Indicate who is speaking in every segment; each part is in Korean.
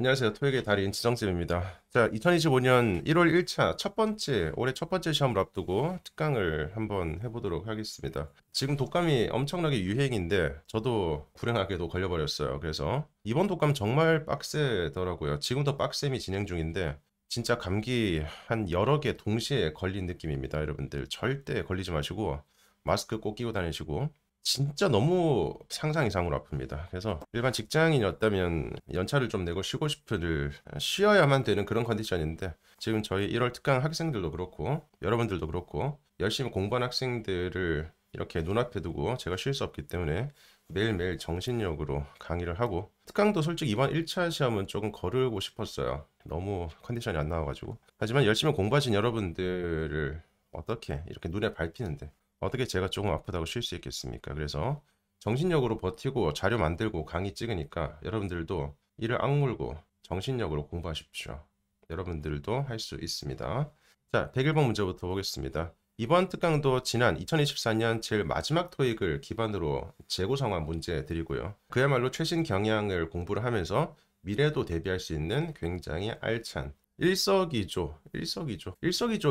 Speaker 1: 안녕하세요. 토익의 달인 지정쌤입니다. 자, 2025년 1월 1차 올해 첫 번째 시험을 앞두고 특강을 한번 해보도록 하겠습니다. 지금 독감이 엄청나게 유행인데 저도 불행하게도 걸려버렸어요. 그래서 이번 독감 정말 빡세더라고요. 지금도 빡셈이 진행 중인데 진짜 감기 한 여러 개 동시에 걸린 느낌입니다. 여러분들 절대 걸리지 마시고 마스크 꼭 끼고 다니시고 진짜 너무 상상 이상으로 아픕니다. 그래서 일반 직장인이었다면 연차를 좀 내고 쉬고 싶을 쉬어야만 되는 그런 컨디션인데 지금 저희 1월 특강 학생들도 그렇고 여러분들도 그렇고 열심히 공부한 학생들을 이렇게 눈앞에 두고 제가 쉴 수 없기 때문에 매일매일 정신력으로 강의를 하고 특강도 솔직히 이번 1차 시험은 조금 거르고 싶었어요. 너무 컨디션이 안 나와가지고. 하지만 열심히 공부하신 여러분들을 어떻게 이렇게 눈에 밟히는데 어떻게 제가 조금 아프다고 쉴 수 있겠습니까? 그래서 정신력으로 버티고 자료 만들고 강의 찍으니까 여러분들도 이를 악물고 정신력으로 공부하십시오. 여러분들도 할 수 있습니다. 자, 101번 문제부터 보겠습니다. 이번 특강도 지난 2024년 제일 마지막 토익을 기반으로 재구성한 문제 드리고요. 그야말로 최신 경향을 공부를 하면서 미래도 대비할 수 있는 굉장히 알찬 일석이조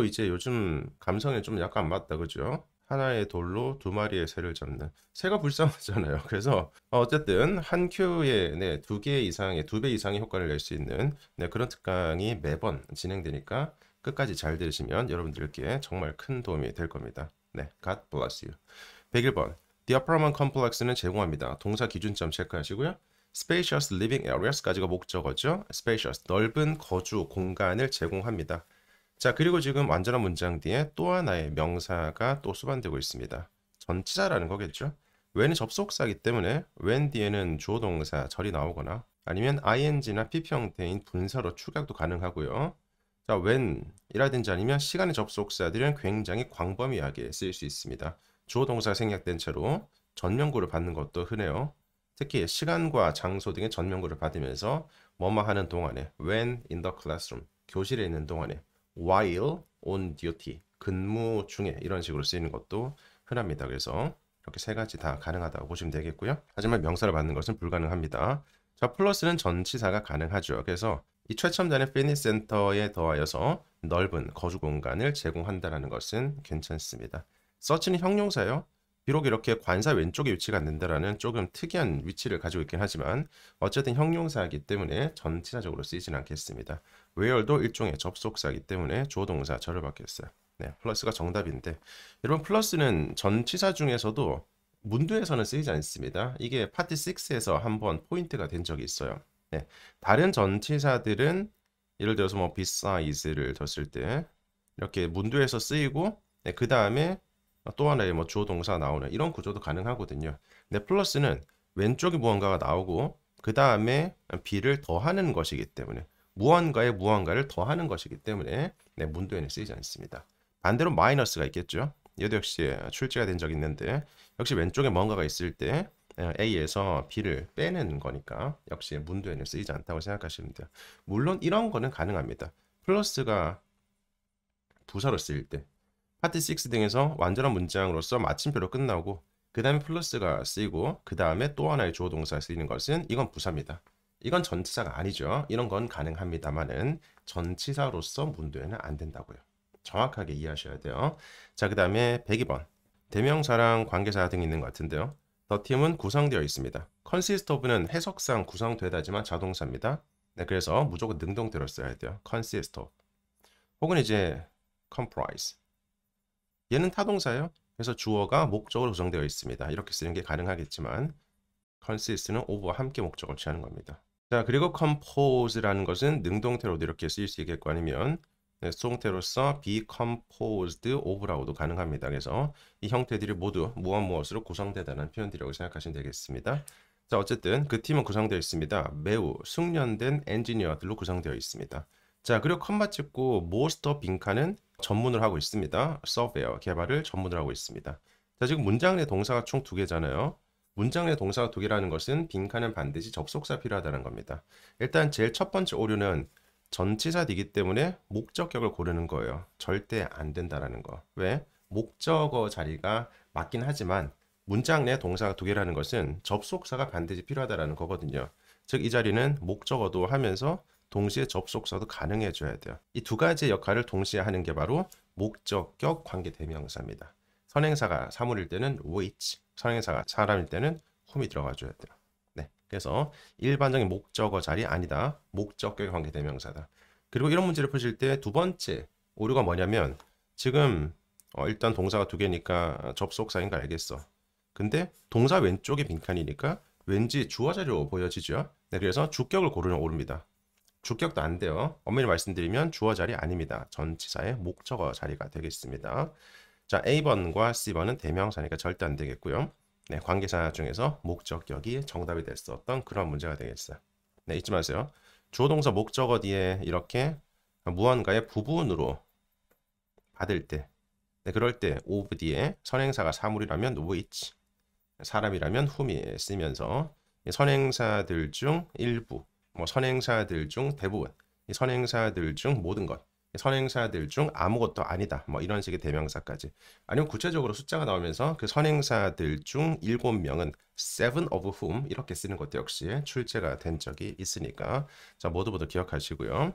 Speaker 1: 이제 요즘 감성에 좀 약간 안 맞다 그죠? 하나의 돌로 두 마리의 새를 잡는 새가 불쌍하잖아요. 그래서 어쨌든 한 큐에 두 개 이상의 두 배 이상의 효과를 낼 수 있는 그런 특강이 매번 진행되니까 끝까지 잘 들으시면 여러분들께 정말 큰 도움이 될 겁니다. 네, God bless you. 101번. The apartment complex는 제공합니다. 동사 기준점 체크하시고요. Spacious living areas까지가 목적어죠. Spacious, 넓은 거주 공간을 제공합니다. 자, 그리고 지금 완전한 문장 뒤에 또 하나의 명사가 또 수반되고 있습니다. 전치사라는 거겠죠. when이 접속사이기 때문에 when 뒤에는 주어 동사 절이 나오거나 아니면 ing나 pp 형태인 분사로 축약도 가능하고요. 자, when이라든지 아니면 시간의 접속사들은 굉장히 광범위하게 쓰일 수 있습니다. 주어 동사 생략된 채로 전명구를 받는 것도 흔해요. 특히 시간과 장소 등의 전명구를 받으면서 뭐뭐 하는 동안에 when in the classroom, 교실에 있는 동안에 while on duty, 근무 중에 이런 식으로 쓰이는 것도 흔합니다. 그래서 이렇게 세 가지 다 가능하다고 보시면 되겠고요. 하지만 명사를 받는 것은 불가능합니다. 자, 플러스는 전치사가 가능하죠. 그래서 이 최첨단의 피트니스 센터에 더하여서 넓은 거주 공간을 제공한다는 것은 괜찮습니다. 서치는 형용사예요. 비록 이렇게 관사 왼쪽에 위치가 안 된다라는 조금 특이한 위치를 가지고 있긴 하지만 어쨌든 형용사이기 때문에 전치사적으로 쓰이진 않겠습니다. where도 일종의 접속사이기 때문에 주어 동사 절을 받겠어요. 네, 플러스가 정답인데 여러분 플러스는 전치사 중에서도 문두에서는 쓰이지 않습니다. 이게 파트 6에서 한번 포인트가 된 적이 있어요. 네, 다른 전치사들은 예를 들어서 뭐 beside를 뒀을 때 이렇게 문두에서 쓰이고 그 다음에 또 하나의 뭐 주어 동사 나오는 이런 구조도 가능하거든요. 근데 플러스는 왼쪽에 무언가가 나오고 그 다음에 B를 더하는 것이기 때문에 무언가에 무언가를 더하는 것이기 때문에 문도에는 쓰이지 않습니다. 반대로 마이너스가 있겠죠. 얘도 역시 출제가 된 적이 있는데 역시 왼쪽에 뭔가가 있을 때 A에서 B를 빼는 거니까 역시 문도에는 쓰이지 않다고 생각하시면 돼요. 물론 이런 거는 가능합니다. 플러스가 부사로 쓰일 때 파트 6 등에서 완전한 문장으로서 마침표로 끝나고 그 다음에 플러스가 쓰이고 그 다음에 또 하나의 주어 동사가 쓰이는 것은 이건 부사입니다. 이건 전치사가 아니죠. 이런 건 가능합니다만은 전치사로서 문도에는 안 된다고요. 정확하게 이해하셔야 돼요. 자, 그 다음에 102번. 대명사랑 관계사 등이 있는 것 같은데요. The team은 구성되어 있습니다. consist of는 해석상 구성되다지만 자동사입니다. 네, 그래서 무조건 능동태로 써야 돼요. consist of. 혹은 이제 comprise. 얘는 타동사예요. 그래서 주어가 목적으로 구성되어 있습니다. 이렇게 쓰는 게 가능하겠지만 consist는 of와 함께 목적을 취하는 겁니다. 자, 그리고 compose라는 것은 능동태로도 이렇게 쓰일 수 있겠고 아니면 수동태로서 be composed of라고도 가능합니다. 그래서 이 형태들이 모두 무엇으로 구성되다는 표현들이라고 생각하시면 되겠습니다. 자, 어쨌든 그 팀은 구성되어 있습니다. 매우 숙련된 엔지니어들로 구성되어 있습니다. 자, 그리고 컴마 찍고 most of 빈칸은 전문을 하고 있습니다. software 개발을 전문을 하고 있습니다. 자, 지금 문장 내 동사가 총 두 개잖아요. 문장 내 동사가 두 개라는 것은 빈칸은 반드시 접속사 필요하다는 겁니다. 일단 제일 첫 번째 오류는 전치사이기 때문에 목적격을 고르는 거예요. 절대 안 된다라는 거. 왜? 목적어 자리가 맞긴 하지만 문장 내 동사가 두 개라는 것은 접속사가 반드시 필요하다라는 거거든요. 즉 이 자리는 목적어도 하면서 동시에 접속사도 가능해줘야 돼요. 이 두 가지 역할을 동시에 하는 게 바로 목적격 관계대명사입니다. 선행사가 사물일 때는 which, 선행사가 사람일 때는 whom이 들어가줘야 돼요. 네, 그래서 일반적인 목적어 자리 아니다. 목적격 관계대명사다. 그리고 이런 문제를 푸실 때 두 번째 오류가 뭐냐면 지금 일단 동사가 두 개니까 접속사인 거 알겠어. 근데 동사 왼쪽에 빈칸이니까 왠지 주어 자리로 보여지죠. 네, 그래서 주격을 고르는 오류입니다. 주격도 안 돼요. 엄밀히 말씀드리면 주어 자리 아닙니다. 전치사의 목적어 자리가 되겠습니다. 자, A번과 C번은 대명사니까 절대 안 되겠고요. 네, 관계사 중에서 목적격이 정답이 됐었던 그런 문제가 되겠어요. 네, 잊지 마세요. 주어 동사 목적어 뒤에 이렇게 무언가의 부분으로 받을 때, 네, 그럴 때 of 뒤에 선행사가 사물이라면 which, 사람이라면 whom이 쓰면서 선행사들 중 일부, 뭐 선행사들 중 대부분, 선행사들 중 모든 것, 선행사들 중 아무것도 아니다, 뭐 이런 식의 대명사까지. 아니면 구체적으로 숫자가 나오면서 그 선행사들 중 7명은 seven of whom 이렇게 쓰는 것도 역시 출제가 된 적이 있으니까 자, 모두 기억하시고요.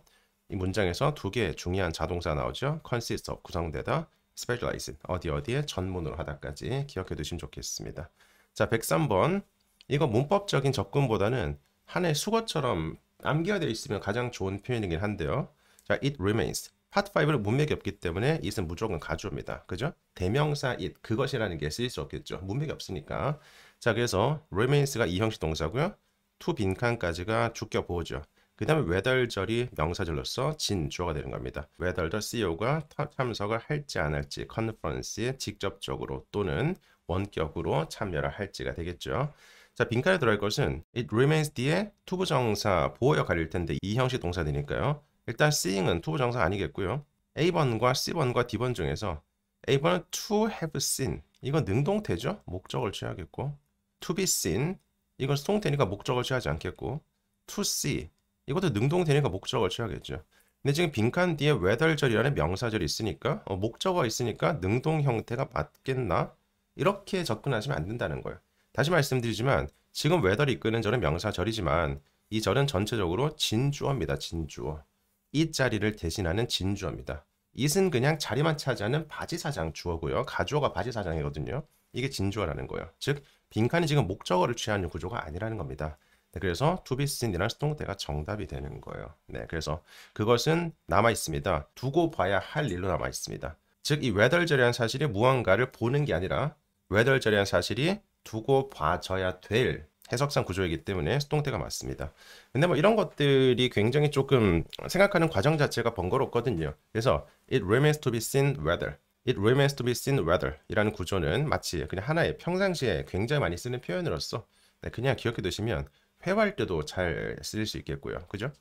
Speaker 1: 이 문장에서 두 개의 중요한 자동사 나오죠. consist of 구성되다, specialize 어디에 전문으로 하다까지 기억해 두시면 좋겠습니다. 자, 103번. 이거 문법적인 접근보다는 하나의 수거처럼 암기가 되어 있으면 가장 좋은 표현이긴 한데요. 자, it remains. 파트 5는 문맥이 없기 때문에 it은 무조건 가주어입니다. 그죠? 대명사 it, 그것이라는 게 쓰일 수 없겠죠. 문맥이 없으니까. 자, 그래서 remains가 이형식 동사고요. to 빈칸까지가 주격 보호죠. 그 다음에 whether절이 명사절로서 진, 주어가 되는 겁니다. whether the CEO가 참석을 할지 안 할지 컨퍼런스에 직접적으로 또는 원격으로 참여를 할지가 되겠죠. 자, 빈칸에 들어갈 것은 it remains 뒤에 투부정사 보호역 가릴 텐데 이 형식 동사들이니까요. 일단 seeing은 투부정사 아니겠고요. A번과 C번과 D번 중에서 A번은 to have seen 이건 능동태죠. 목적을 취하겠고 to be seen 이건 수동태니까 목적을 취하지 않겠고 to see 이것도 능동태니까 목적을 취하겠죠. 근데 지금 빈칸 뒤에 whether절이라는 명사절이 있으니까 목적어가 있으니까 능동 형태가 맞겠나? 이렇게 접근하시면 안 된다는 거예요. 다시 말씀드리지만 지금 whether이 이끄는 절은 명사절이지만 이 절은 전체적으로 진주어입니다. 진주어. 이 자리를 대신하는 진주어입니다. it은 그냥 자리만 차지하는 바지사장 주어고요. 가주어가 바지사장이거든요. 이게 진주어라는 거예요. 즉 빈칸이 지금 목적어를 취하는 구조가 아니라는 겁니다. 네, 그래서 to be seen이라는 수동태가 정답이 되는 거예요. 네, 그래서 그것은 남아 있습니다. 두고 봐야 할 일로 남아 있습니다. 즉 이 whether절이라는 사실이 무언가를 보는 게 아니라 whether절이라는 사실이 두고 봐져야 될 해석상 구조이기 때문에 수동태가 맞습니다. 근데 뭐 이런 것들이 굉장히 조금 생각하는 과정 자체가 번거롭거든요. 그래서 it remains to be seen whether, it remains to be seen whether 이라는 구조는 마치 그냥 하나의 평상시에 굉장히 많이 쓰는 표현으로서 네, 그냥 기억해 두시면 회화할 때도 잘 쓸 수 있겠고요. 그죠?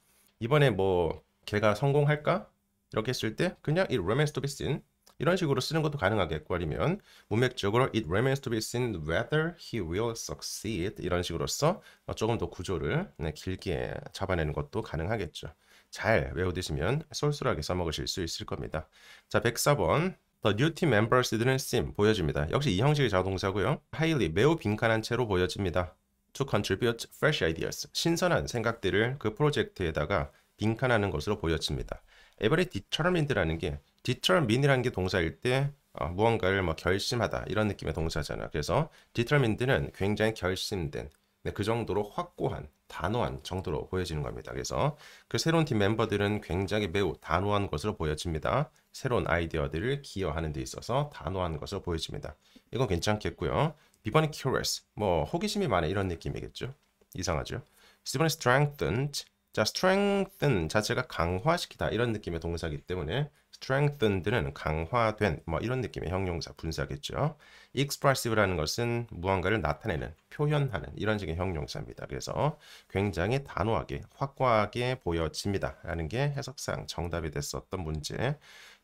Speaker 1: 이번에 뭐 걔가 성공할까? 이렇게 했을 때 그냥 it remains to be seen 이런 식으로 쓰는 것도 가능하겠고 아니면 문맥적으로 it remains to be seen whether he will succeed 이런 식으로서 조금 더 구조를 길게 잡아내는 것도 가능하겠죠. 잘 외워두시면 쏠쏠하게 써먹으실 수 있을 겁니다. 자, 104번 The new team members들은 seem 보여집니다. 역시 이 형식의 자동사고요. highly 매우 빈칸한 채로 보여집니다. To contribute fresh ideas 신선한 생각들을 그 프로젝트에다가 빈칸하는 것으로 보여집니다. every determined라는 게 determine이라는 게 동사일 때 무언가를 뭐 결심하다 이런 느낌의 동사잖아요. 그래서 determined는 굉장히 결심된 그 정도로 확고한 단호한 정도로 보여지는 겁니다. 그래서 그 새로운 팀 멤버들은 굉장히 매우 단호한 것으로 보여집니다. 새로운 아이디어들을 기여하는 데 있어서 단호한 것으로 보여집니다. 이건 괜찮겠고요. B번이 curious, 뭐 호기심이 많은 이런 느낌이겠죠. 이상하죠. C번이 strengthened, 자 strengthen 자체가 강화시키다 이런 느낌의 동사이기 때문에 strengthened는 강화된 뭐 이런 느낌의 형용사 분사겠죠. expressive라는 것은 무언가를 나타내는, 표현하는 이런 식의 형용사입니다. 그래서 굉장히 단호하게, 확고하게 보여집니다. 라는 게 해석상 정답이 됐었던 문제.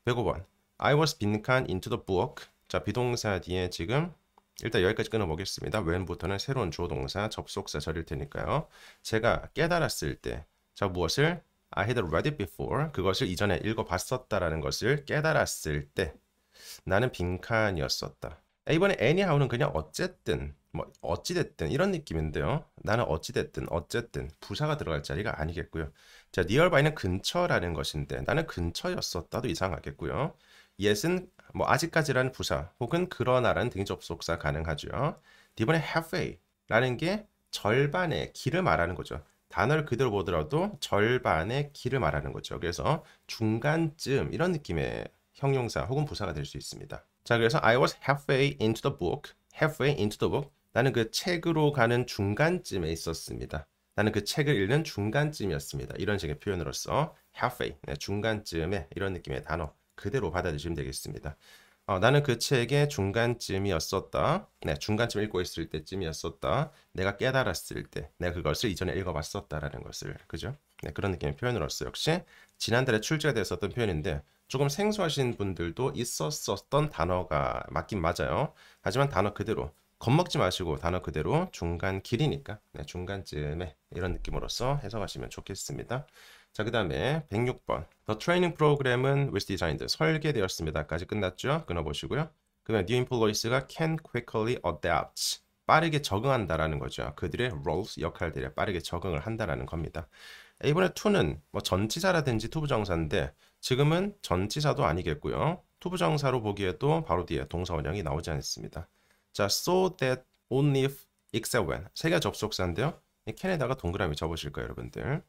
Speaker 1: 105번 I was 빈칸 into the book. 자 비동사 뒤에 지금 일단 여기까지 끊어보겠습니다. when부터는 새로운 주어 동사 접속사 절일 테니까요. 제가 깨달았을 때 자 무엇을 I had read it before 그것을 이전에 읽어봤었다라는 것을 깨달았을 때 나는 빈칸이었었다. 이번에 anyhow는 그냥 어쨌든 뭐 어찌됐든 이런 느낌인데요. 나는 어찌됐든 어쨌든 부사가 들어갈 자리가 아니겠고요. 자, nearby는 근처라는 것인데 나는 근처였었다도 이상하겠고요. yes은 뭐 아직까지라는 부사 혹은 그러나라는 등접속사 가능하죠. 이번에 halfway라는 게 절반의 길을 말하는 거죠. 단어를 그대로 보더라도 절반의 길을 말하는 거죠. 그래서 중간쯤 이런 느낌의 형용사 혹은 부사가 될 수 있습니다. 자, 그래서 I was halfway into the book. halfway into the book. 나는 그 책으로 가는 중간쯤에 있었습니다. 나는 그 책을 읽는 중간쯤이었습니다. 이런 식의 표현으로서 halfway, 네, 중간쯤에 이런 느낌의 단어 그대로 받아들이시면 되겠습니다. 나는 그 책의 중간쯤이었었다. 네, 중간쯤 읽고 있을 때쯤이었었다. 내가 깨달았을 때, 내가 그것을 이전에 읽어봤었다라는 것을, 그죠? 네, 그런 느낌의 표현으로서 역시 지난달에 출제가 됐었던 표현인데 조금 생소하신 분들도 있었었던 단어가 맞긴 맞아요. 하지만 단어 그대로 겁먹지 마시고 단어 그대로 중간 길이니까 네, 중간쯤에 이런 느낌으로서 해석하시면 좋겠습니다. 자, 그 다음에 106번. The training program은 was designed. 설계되었습니다.까지 끝났죠? 끊어보시고요. 그 다음에 new employees가 can quickly adapt. 빠르게 적응한다라는 거죠. 그들의 roles, 역할들에 빠르게 적응을 한다라는 겁니다. 이번에 to는 뭐 전치사라든지 투부정사인데 지금은 전치사도 아니겠고요. 투부정사로 보기에도 바로 뒤에 동사 원형이 나오지 않습니다. 자, so that only if, except when. 세 개가 접속사인데요. can에다가 동그라미 접으실 거예요, 여러분들.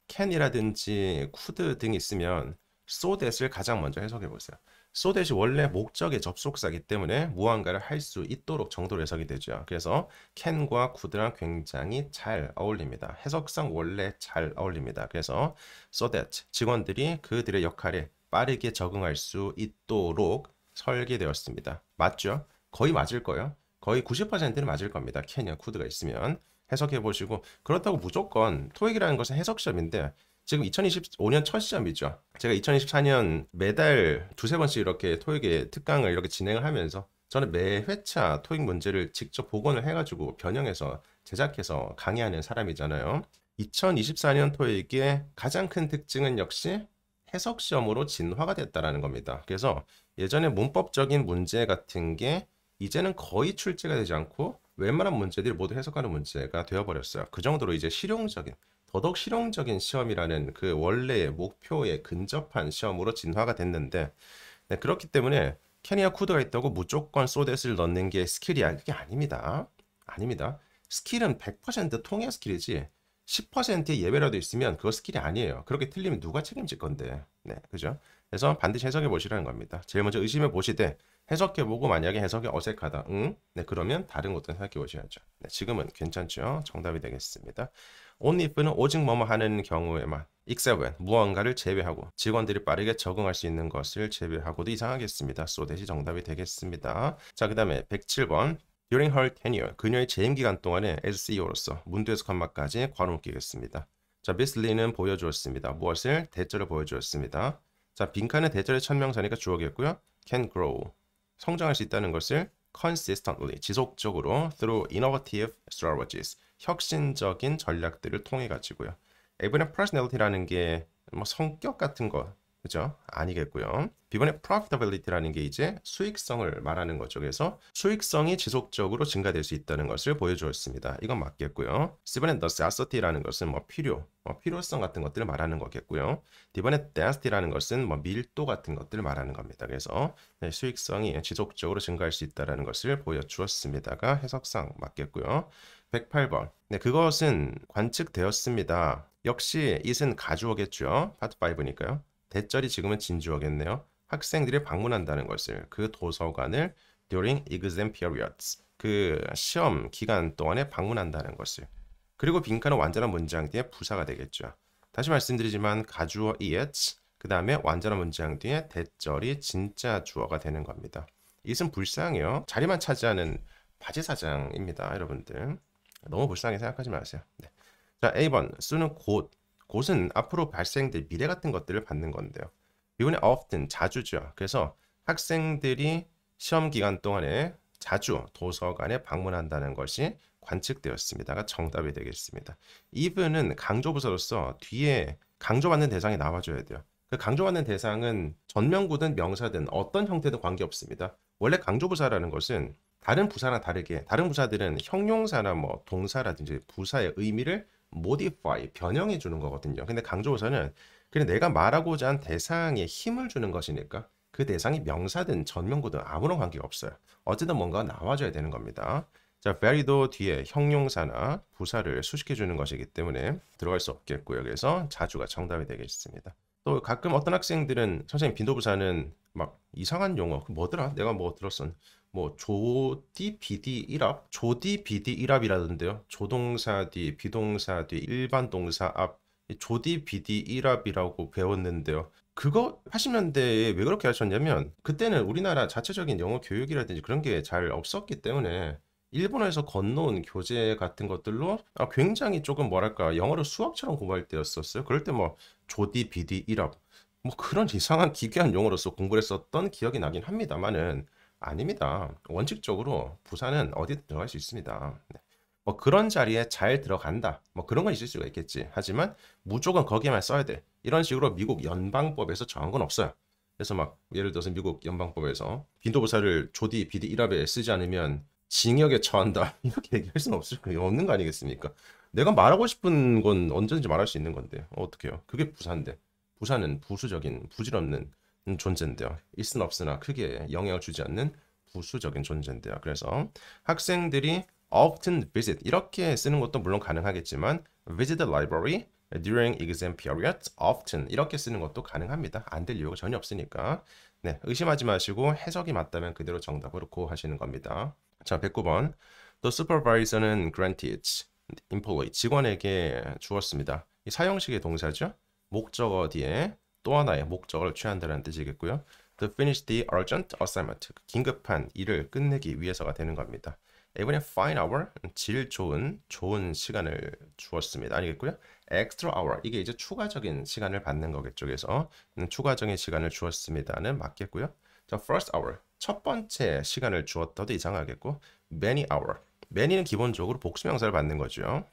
Speaker 1: can이라든지 could 등이 있으면 so that을 가장 먼저 해석해 보세요. so that이 원래 목적의 접속사이기 때문에 무언가를 할 수 있도록 정도로 해석이 되죠. 그래서 can과 could랑 굉장히 잘 어울립니다. 해석상 원래 잘 어울립니다. 그래서 so that 직원들이 그들의 역할에 빠르게 적응할 수 있도록 설계되었습니다. 맞죠? 거의 맞을 거예요. 거의 90%는 맞을 겁니다. can이나 could가 있으면. 해석해 보시고 그렇다고 무조건 토익이라는 것은 해석 시험인데 지금 2025년 첫 시험이죠. 제가 2024년 매달 두세 번씩 이렇게 토익의 특강을 이렇게 진행을 하면서 저는 매 회차 토익 문제를 직접 복원을 해가지고 변형해서 제작해서 강의하는 사람이잖아요. 2024년 토익의 가장 큰 특징은 역시 해석 시험으로 진화가 됐다라는 겁니다. 그래서 예전에 문법적인 문제 같은 게 이제는 거의 출제가 되지 않고 웬만한 문제들이 모두 해석하는 문제가 되어버렸어요. 그 정도로 이제 실용적인, 더더욱 실용적인 시험이라는 그 원래의 목표에 근접한 시험으로 진화가 됐는데 네, 그렇기 때문에 캐니아 코드가 있다고 무조건 소댓을 넣는 게 스킬이야. 그게 아닙니다. 아닙니다. 스킬은 100% 통해 스킬이지 10%의 예외라도 있으면 그거 스킬이 아니에요. 그렇게 틀리면 누가 책임질 건데. 네, 그죠? 그래서 반드시 해석해 보시라는 겁니다. 제일 먼저 의심해 보시되 해석해보고 만약에 해석이 어색하다. 응? 네, 그러면 다른 것도 생각해 보셔야죠. 네, 지금은 괜찮죠? 정답이 되겠습니다. only if는 오직 뭐뭐 하는 경우에만 except when 무언가를 제외하고 직원들이 빠르게 적응할 수 있는 것을 제외하고도 이상하겠습니다. so that이 정답이 되겠습니다. 자, 그 다음에 107번 During her tenure, 그녀의 재임 기간 동안에 as CEO로서 문두에서 칸막까지 괄호 끼겠습니다. 자, Miss Lee는 보여주었습니다. 무엇을? 대절을 보여주었습니다. 자, 빈칸은 대절의 천명사니까 주어겠고요. Can grow, 성장할 수 있다는 것을 consistently, 지속적으로 through innovative strategies, 혁신적인 전략들을 통해 가지고요. A번에 personality라는 게 뭐 성격 같은 거, 그죠? 아니겠고요. B번에 profitability라는 게 이제 수익성을 말하는 거죠. 그래서 수익성이 지속적으로 증가될 수 있다는 것을 보여주었습니다. 이건 맞겠고요. C번에 necessity라는 것은 뭐 필요성 같은 것들을 말하는 거겠고요. D번에 density라는 것은 뭐 밀도 같은 것들을 말하는 겁니다. 그래서 네, 수익성이 지속적으로 증가할 수 있다는 것을 보여주었습니다가 해석상 맞겠고요. 108번. 네, 그것은 관측되었습니다. 역시 it은 가주어겠죠. 파트 5니까요. 대절이 지금은 진주어겠네요. 학생들이 방문한다는 것을, 그 도서관을 during exam periods, 그 시험 기간 동안에 방문한다는 것을. 그리고 빈칸은 완전한 문장 뒤에 부사가 되겠죠. 다시 말씀드리지만 가주어 it, 그 다음에 완전한 문장 뒤에 대절이 진짜 주어가 되는 겁니다. it은 불쌍해요. 자리만 차지하는 바지 사장입니다. 여러분들. 너무 불쌍하게 생각하지 마세요. 네. 자, A번. 수는 곧은 앞으로 발생될 미래 같은 것들을 받는 건데요. 이번에 often, 자주죠. 그래서 학생들이 시험 기간 동안에 자주 도서관에 방문한다는 것이 관측되었습니다가 정답이 되겠습니다. even은 강조부사로서 뒤에 강조받는 대상이 나와줘야 돼요. 그 강조받는 대상은 전명구든 명사든 어떤 형태든 관계없습니다. 원래 강조부사라는 것은 다른 부사랑 다르게 다른 부사들은 형용사나 뭐 동사라든지 부사의 의미를 modify, 변형해 주는 거거든요. 근데 강조부사는 그냥 내가 말하고자 한 대상에 힘을 주는 것이니까 그 대상이 명사든 전명구든 아무런 관계가 없어요. 어쨌든 뭔가 나와줘야 되는 겁니다. 자, very도 뒤에 형용사나 부사를 수식해 주는 것이기 때문에 들어갈 수 없겠고요. 그래서 자주가 정답이 되겠습니다. 또 가끔 어떤 학생들은 선생님 빈도부사는 막 이상한 용어 뭐더라? 내가 뭐 들었어. 뭐 조디 비디 일합, 조디 비디 일합이라던데요. 조동사 뒤, 비동사 뒤, 일반 동사 앞, 조디 비디 일합이라고 배웠는데요. 그거 80년대에 왜 그렇게 하셨냐면 그때는 우리나라 자체적인 영어 교육이라든지 그런 게 잘 없었기 때문에 일본에서 건너온 교재 같은 것들로 굉장히 조금 뭐랄까 영어를 수학처럼 공부할 때였었어요. 그럴 때 뭐 조디 비디 일합 뭐 그런 이상한 기괴한 용어로서 공부를 했었던 기억이 나긴 합니다만은 아닙니다. 원칙적으로 부사는 어디든 들어갈 수 있습니다. 네. 뭐 그런 자리에 잘 들어간다. 뭐 그런 건 있을 수가 있겠지. 하지만 무조건 거기에만 써야 돼. 이런 식으로 미국 연방법에서 정한 건 없어요. 그래서 막 예를 들어서 미국 연방법에서 빈도부사를 조디 비디 일합에 쓰지 않으면 징역에 처한다. 이렇게 얘기할 수는 없는 거 아니겠습니까? 내가 말하고 싶은 건 언제든지 말할 수 있는 건데 어떡해요? 그게 부사인데. 부사는 부수적인 부질없는 존재인데요. 있으나 없으나 크게 영향을 주지 않는 부수적인 존재인데요. 그래서 학생들이 often visit 이렇게 쓰는 것도 물론 가능하겠지만 visit the library during exam period often 이렇게 쓰는 것도 가능합니다. 안 될 이유가 전혀 없으니까. 네, 의심하지 마시고 해석이 맞다면 그대로 정답으로 고하시는 겁니다. 자, 109번. The supervisor는 granted employee 직원에게 주었습니다. 이 사형식의 동사죠. 목적어 뒤에 또 하나의 목적어를 취한다는 뜻이겠고요. To finish the urgent assignment 긴급한 일을 끝내기 위해서가 되는 겁니다. 이번에 fine hour 질 좋은 시간을 주었습니다. 아니겠고요. extra hour 이게 이제 추가적인 시간을 받는 거겠죠. 그래서 추가적인 시간을 주었습니다는 맞겠고요. 자, first hour 첫 번째 시간을 주었다도 이상하겠고 many hour many는 기본적으로 복수명사를 받는 거죠.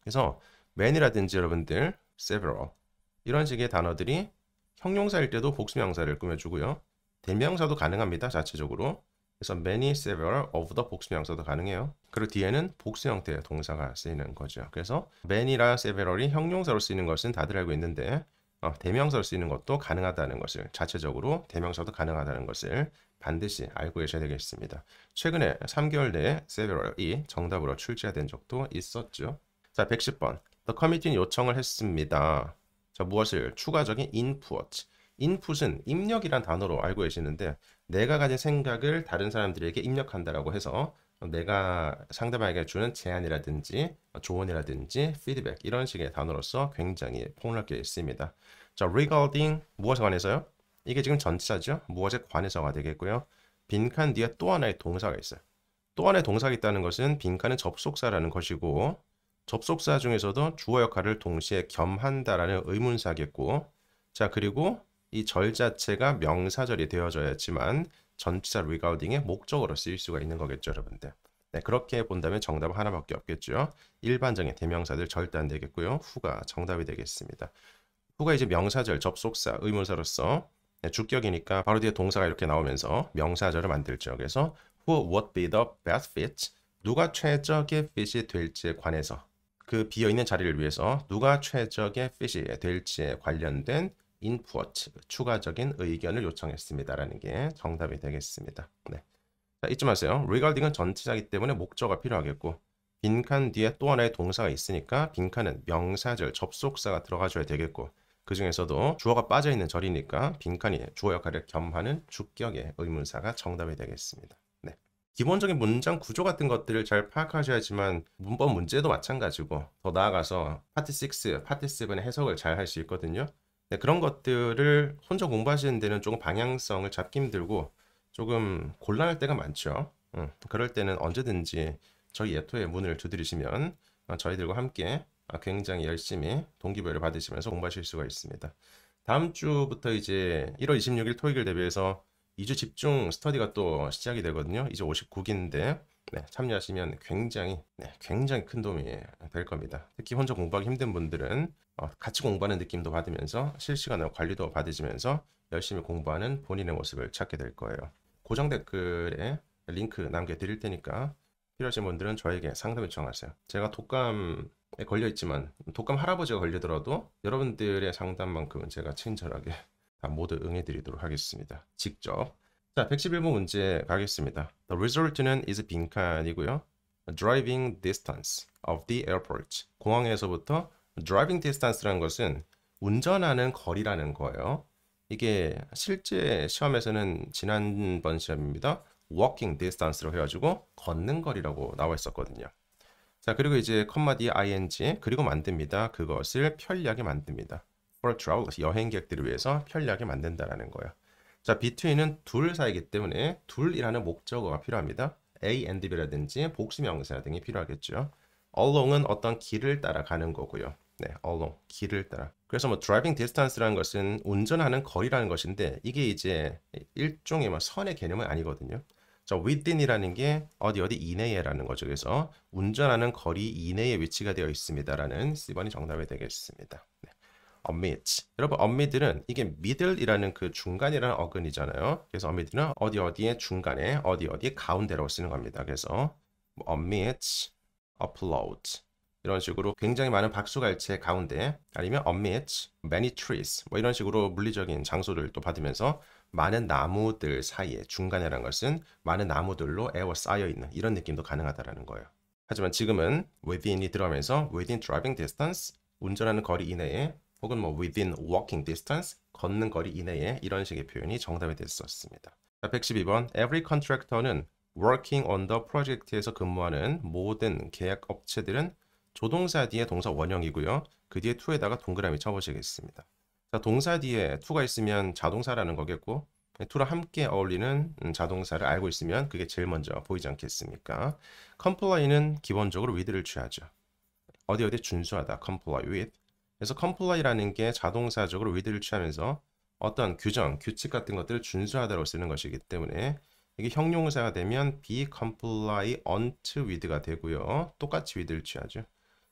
Speaker 1: 그래서 many라든지 여러분들 several 이런 식의 단어들이 형용사일 때도 복수명사를 꾸며주고요. 대명사도 가능합니다. 자체적으로. 그래서 many, several of the 복수명사도 가능해요. 그리고 뒤에는 복수 형태의 동사가 쓰이는 거죠. 그래서 many랑 several이 형용사로 쓰이는 것은 다들 알고 있는데 대명사로 쓰이는 것도 가능하다는 것을 자체적으로 대명사도 가능하다는 것을 반드시 알고 계셔야 되겠습니다. 최근에 3개월 내에 several이 정답으로 출제가 된 적도 있었죠. 자, 110번. The committee는 요청을 했습니다. 자, 무엇을? 추가적인 input. input은 입력이란 단어로 알고 계시는데 내가 가진 생각을 다른 사람들에게 입력한다라고 해서 내가 상대방에게 주는 제안이라든지 조언이라든지 피드백 이런 식의 단어로서 굉장히 폭넓게 있습니다. 자, regarding 무엇에 관해서요? 이게 지금 전치사죠. 무엇에 관해서가 되겠고요. 빈칸 뒤에 또 하나의 동사가 있어요. 또 하나의 동사가 있다는 것은 빈칸은 접속사라는 것이고 접속사 중에서도 주어 역할을 동시에 겸한다라는 의문사겠고 자 그리고 이 절 자체가 명사절이 되어져야지만 전치사 regarding의 목적어로 쓰일 수가 있는 거겠죠 여러분들. 네, 그렇게 본다면 정답은 하나밖에 없겠죠. 일반적인 대명사들 절대 안 되겠고요. 후가 정답이 되겠습니다. 후가 이제 명사절 접속사 의문사로서 네, 주격이니까 바로 뒤에 동사가 이렇게 나오면서 명사절을 만들죠. 그래서 who would be the best fit 누가 최적의 fit이 될지에 관해서 그 비어있는 자리를 위해서 누가 최적의 fit이 될지에 관련된 input, 추가적인 의견을 요청했습니다라는 게 정답이 되겠습니다. 네. 자, 잊지 마세요. regarding은 전치사이기 때문에 목적어가 필요하겠고 빈칸 뒤에 또 하나의 동사가 있으니까 빈칸은 명사절, 접속사가 들어가줘야 되겠고 그 중에서도 주어가 빠져있는 절이니까 빈칸이 주어 역할을 겸하는 주격의 의문사가 정답이 되겠습니다. 네. 기본적인 문장 구조 같은 것들을 잘 파악하셔야지만 문법 문제도 마찬가지고 더 나아가서 파트 6, 파트 7의 해석을 잘 할 수 있거든요. 네, 그런 것들을 혼자 공부하시는 데는 조금 방향성을 잡기 힘들고 조금 곤란할 때가 많죠. 그럴 때는 언제든지 저희 예토의 문을 두드리시면 저희들과 함께 굉장히 열심히 동기부여를 받으시면서 공부하실 수가 있습니다. 다음 주부터 이제 1월 26일 토요일 대비해서 2주 집중 스터디가 또 시작이 되거든요. 이제 59기인데 네, 참여하시면 굉장히 큰 도움이 될 겁니다. 특히 혼자 공부하기 힘든 분들은 같이 공부하는 느낌도 받으면서 실시간으로 관리도 받으시면서 열심히 공부하는 본인의 모습을 찾게 될 거예요. 고정 댓글에 링크 남겨드릴 테니까 필요하신 분들은 저에게 상담 요청하세요. 제가 독감에 걸려있지만 독감 할아버지가 걸리더라도 여러분들의 상담만큼은 제가 친절하게 다 모두 응해드리도록 하겠습니다. 직접. 자, 111번 문제 가겠습니다. The result는 is 빈칸이고요. Driving distance of the airport. 공항에서부터 driving distance라는 것은 운전하는 거리라는 거예요. 이게 실제 시험에서는 지난번 시험입니다. walking distance로 해가지고 걷는 거리라고 나와 있었거든요. 자, 그리고 이제 컴마 뒤에 ing 그리고 만듭니다. 그것을 편리하게 만듭니다. for travelers 여행객들을 위해서 편리하게 만든다라는 거예요. 자, between은 둘 사이이기 때문에 둘이라는 목적어가 필요합니다. A and B라든지 복수명사 등이 필요하겠죠. along은 어떤 길을 따라 가는 거고요. 네, along 길을 따라. 그래서 뭐 driving distance라는 것은 운전하는 거리라는 것인데 이게 이제 일종의 뭐 선의 개념은 아니거든요. 자, within이라는 게 어디 이내에라는 거죠. 그래서 운전하는 거리 이내에 위치가 되어 있습니다라는 C번이 정답이 되겠습니다. 네. amid. 여러분, amid는 이게 middle이라는 그 중간이라는 어근이잖아요. 그래서 amid는 어디에 중간에 어디 가운데라고 쓰는 겁니다. 그래서 뭐 amid, upload 이런 식으로 굉장히 많은 박수갈채 가운데 아니면 amid many trees 뭐 이런 식으로 물리적인 장소를 또 받으면서 많은 나무들 사이에 중간이라는 것은 많은 나무들로 에워싸여 있는 이런 느낌도 가능하다라는 거예요. 하지만 지금은 within이 들어가면서 within driving distance 운전하는 거리 이내에 혹은 뭐 within walking distance 걷는 거리 이내에 이런 식의 표현이 정답이 됐었습니다. 자, 112번 every contractor는 working on the project에서 근무하는 모든 계약 업체들은 조동사 뒤에 동사 원형이고요. 그 뒤에 to에다가 동그라미 쳐보시겠습니다. 자, 동사 뒤에 to가 있으면 자동사라는 거겠고 to랑 함께 어울리는 자동사를 알고 있으면 그게 제일 먼저 보이지 않겠습니까? comply는 기본적으로 with를 취하죠. 어디 준수하다, comply with. 그래서 comply라는 게 자동사적으로 with를 취하면서 어떤 규정, 규칙 같은 것들을 준수하다로 쓰는 것이기 때문에 이게 형용사가 되면 be compliant with가 되고요. 똑같이 with를 취하죠.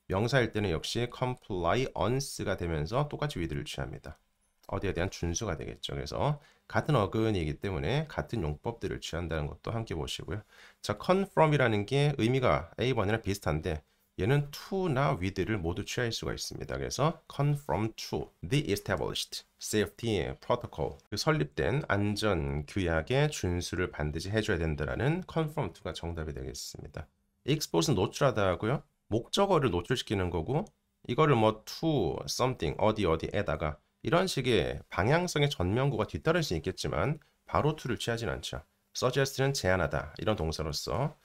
Speaker 1: 명사일 때는 역시 compliance가 되면서 똑같이 with를 취합니다. 어디에 대한 준수가 되겠죠. 그래서 같은 어근이기 때문에 같은 용법들을 취한다는 것도 함께 보시고요. 자, confirm이라는 게 의미가 A번이랑 비슷한데 얘는 to나 with를 모두 취할 수가 있습니다. 그래서 confirm to the established safety protocol 그 설립된 안전 규약의 준수를 반드시 해줘야 된다라는 confirm to가 정답이 되겠습니다. expose는 노출하다 하고요. 목적어를 노출시키는 거고 이거를 뭐 to something 어디에다가 이런 식의 방향성의 전면구가 뒤따를 수 있겠지만 바로 to를 취하진 않죠. suggest는 제안하다 이런 동사로서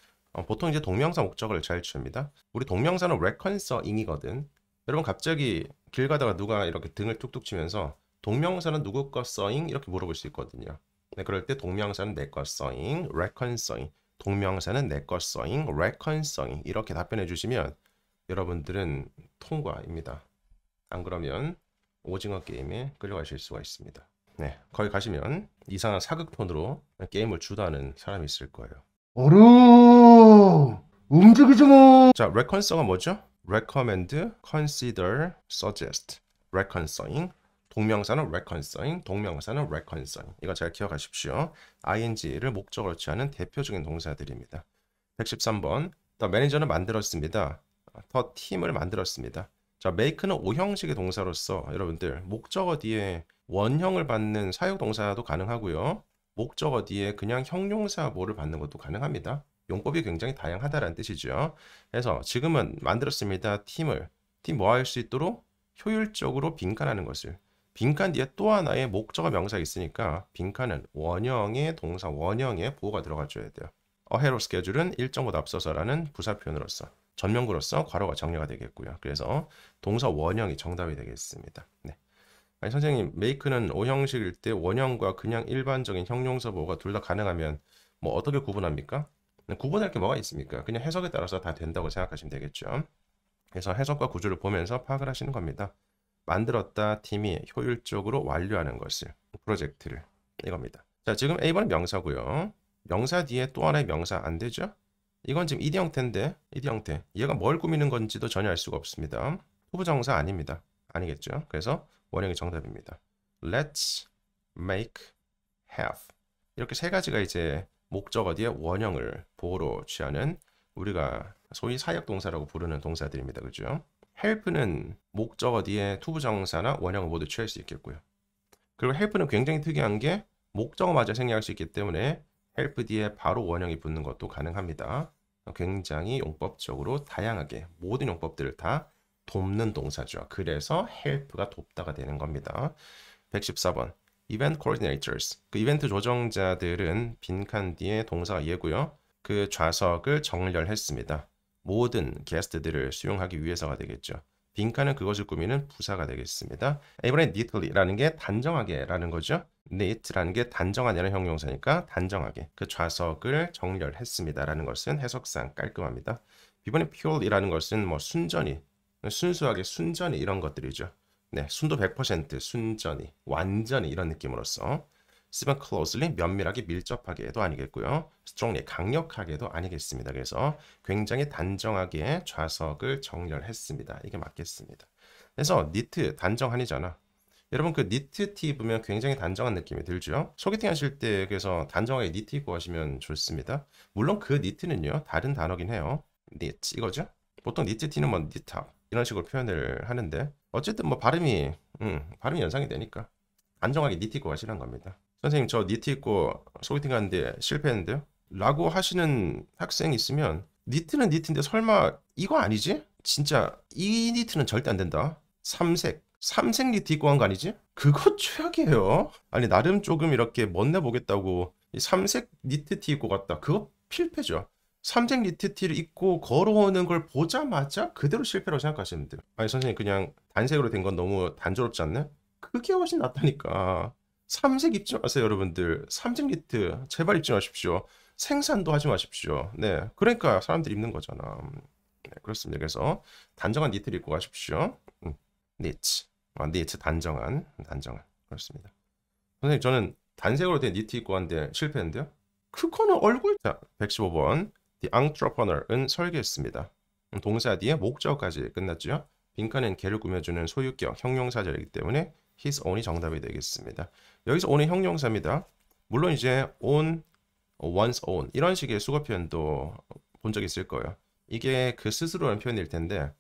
Speaker 1: 보통 이제 동명사 목적어를 잘 취합니다. 우리 동명사는 reconcileing이거든. 여러분 갑자기 길 가다가 누가 이렇게 등을 툭툭 치면서 동명사는 누구 거 써잉? 이렇게 물어볼 수 있거든요. 네, 그럴 때 동명사는 내 거 써잉, reconciling. 동명사는 내 거 써잉, reconciling. 이렇게 답변해 주시면 여러분들은 통과입니다. 안 그러면 오징어 게임에 끌려가실 수가 있습니다. 네, 거기 가시면 이상한 사극톤으로 게임을 주도하는 사람이 있을 거예요.
Speaker 2: 어려 움직이지 마.
Speaker 1: 자, reconciling은 뭐죠? recommend, consider, suggest. reconciling. 동명사는 reconciling, 동명사는 reconciling. 이거 잘 기억하십시오. ing를 목적어로 취하는 대표적인 동사들입니다. 113번. The manager는 만들었습니다. The team을 만들었습니다. 자, make는 오형식의 동사로서 여러분들 목적어 뒤에 원형을 받는 사역동사도 가능하고요. 목적어 뒤에 그냥 형용사 뭐를 받는 것도 가능합니다. 용법이 굉장히 다양하다는 뜻이죠. 그래서 지금은 만들었습니다. 팀 뭐 할 수 있도록 효율적으로 빈칸하는 것을. 빈칸 뒤에 또 하나의 목적어 명사가 있으니까 빈칸은 원형의 동사 원형의 보호가 들어가줘야 돼요. ahead of schedule은 일정보다 앞서서라는 부사 표현으로서 전면구로서 괄호가 정리가 되겠고요. 그래서 동사 원형이 정답이 되겠습니다. 네. 아니 선생님, make는 오형식일 때 원형과 그냥 일반적인 형용사 보호가 둘 다 가능하면 뭐 어떻게 구분합니까? 구분할 게 뭐가 있습니까? 그냥 해석에 따라서 다 된다고 생각하시면 되겠죠. 그래서 해석과 구조를 보면서 파악을 하시는 겁니다. 만들었다 팀이 효율적으로 완료하는 것을 프로젝트를 이겁니다. 자, 지금 A번은 명사고요. 명사 뒤에 또 하나의 명사 안 되죠? 이건 지금 ed 형태인데 ed 형태 얘가 뭘 꾸미는 건지도 전혀 알 수가 없습니다. 후보정사 아닙니다. 아니겠죠? 그래서 원형이 정답입니다. Let's make have 이렇게 세 가지가 이제 목적어 뒤에 원형을 보호로 취하는 우리가 소위 사역동사라고 부르는 동사들입니다. 그죠? help는 목적어 뒤에 투부정사나 원형을 모두 취할 수 있겠고요. 그리고 help는 굉장히 특이한 게 목적어마저 생략할 수 있기 때문에 help 뒤에 바로 원형이 붙는 것도 가능합니다. 굉장히 용법적으로 다양하게 모든 용법들을 다 돕는 동사죠. 그래서 help가 돕다가 되는 겁니다. 114번 Event Coordinators, 그 이벤트 조정자들은 빈칸 뒤에 동사가 얘고요. 그 좌석을 정렬했습니다. 모든 게스트들을 수용하기 위해서가 되겠죠. 빈칸은 그것을 꾸미는 부사가 되겠습니다. 이번에 neatly라는 게 단정하게라는 거죠. neat라는 게 단정하냐는 형용사니까 단정하게 그 좌석을 정렬했습니다라는 것은 해석상 깔끔합니다. 이번에 purely라는 것은 뭐 순전히, 순수하게 순전히 이런 것들이죠. 네, 순도 100% 순전히, 완전히 이런 느낌으로써 쓰면 closely 면밀하게 밀접하게도 아니겠고요. strongly 강력하게도 아니겠습니다. 그래서 굉장히 단정하게 좌석을 정렬했습니다. 이게 맞겠습니다. 그래서 니트 단정한이잖아. 여러분 그 니트 티 입으면 굉장히 단정한 느낌이 들죠. 소개팅 하실 때 그래서 단정하게 니트 입고 하시면 좋습니다. 물론 그 니트는요 다른 단어긴 해요. 니트 이거죠. 보통 니트 티는 뭐 니탑 이런 식으로 표현을 하는데 어쨌든 뭐 발음이 연상이 되니까 단정하게 니트 입고 하시는 겁니다. 선생님 저 니트 입고 소개팅 하는데 실패했는데요? 라고 하시는 학생이 있으면 니트는 니트인데 설마 이거 아니지? 진짜 이 니트는 절대 안 된다. 삼색 니트 입고 한 거 아니지? 그거 최악이에요. 아니 나름 조금 이렇게 멋내 보겠다고 이 삼색 니트 티 입고 갔다. 그거 필패죠. 삼색 니트 티를 입고 걸어오는 걸 보자마자 그대로 실패라고 생각하시면 돼요. 아니 선생님 그냥 단색으로 된 건 너무 단조롭지 않나요? 그게 훨씬 낫다니까. 삼색 입지 마세요 여러분들. 삼색 니트 제발 입지 마십시오. 생산도 하지 마십시오. 네, 그러니까 사람들이 입는 거잖아. 네, 그렇습니다. 그래서 단정한 니트를 입고 가십시오. 니트. 니트 단정한 그렇습니다. 선생님 저는 단색으로 된 니트 입고 왔는데 실패했는데요? 그거는 얼굴. 자 115번 The entrepreneur은 설계했습니다. 동사 뒤에 목적어까지 끝났죠. 빈칸은 개를 꾸며주는 소유격 형용사절이기 때문에 his own이 정답이 되겠습니다. 여기서 own은 형용사입니다. 물론 이제 own, one's own 이런 식의 수거 표현도 본 적 있을 거예요. 이게 그 스스로라는 표현일 텐데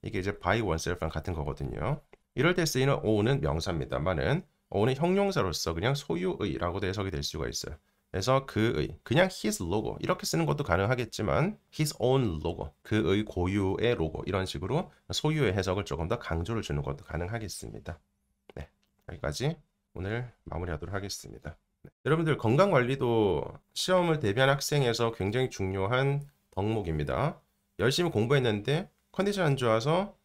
Speaker 1: 이게 이제 by oneself랑 같은 거거든요. 이럴 때 쓰이는 own은 명사입니다만은 own은 형용사로서 그냥 소유의라고도 해석이 될 수가 있어요. 그래서 그의, 그냥 his logo 이렇게 쓰는 것도 가능하겠지만 his own logo, 그의 고유의 로고 이런 식으로 소유의 해석을 조금 더 강조를 주는 것도 가능하겠습니다. 네, 여기까지 오늘 마무리하도록 하겠습니다. 네, 여러분들 건강관리도 시험을 대비한 학생에서 굉장히 중요한 덕목입니다. 열심히 공부했는데 컨디션 안 좋아서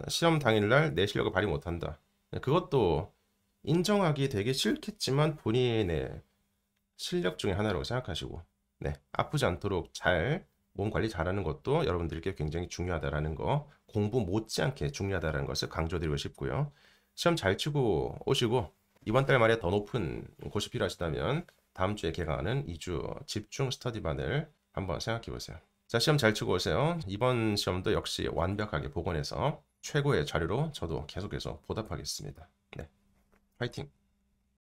Speaker 1: 시험 당일날 내 실력을 발휘 못한다. 그것도 인정하기 되게 싫겠지만 본인의 실력 중에 하나라고 생각하시고 네, 아프지 않도록 잘 몸 관리 잘하는 것도 여러분들께 굉장히 중요하다라는 거, 공부 못지않게 중요하다는 것을 강조드리고 싶고요. 시험 잘 치고 오시고 이번 달 말에 더 높은 곳이 필요하시다면 다음 주에 개강하는 2주 집중 스터디반을 한번 생각해 보세요. 자, 시험 잘 치고 오세요. 이번 시험도 역시 완벽하게 복원해서 최고의 자료로 저도 계속해서 보답하겠습니다. 네, 화이팅!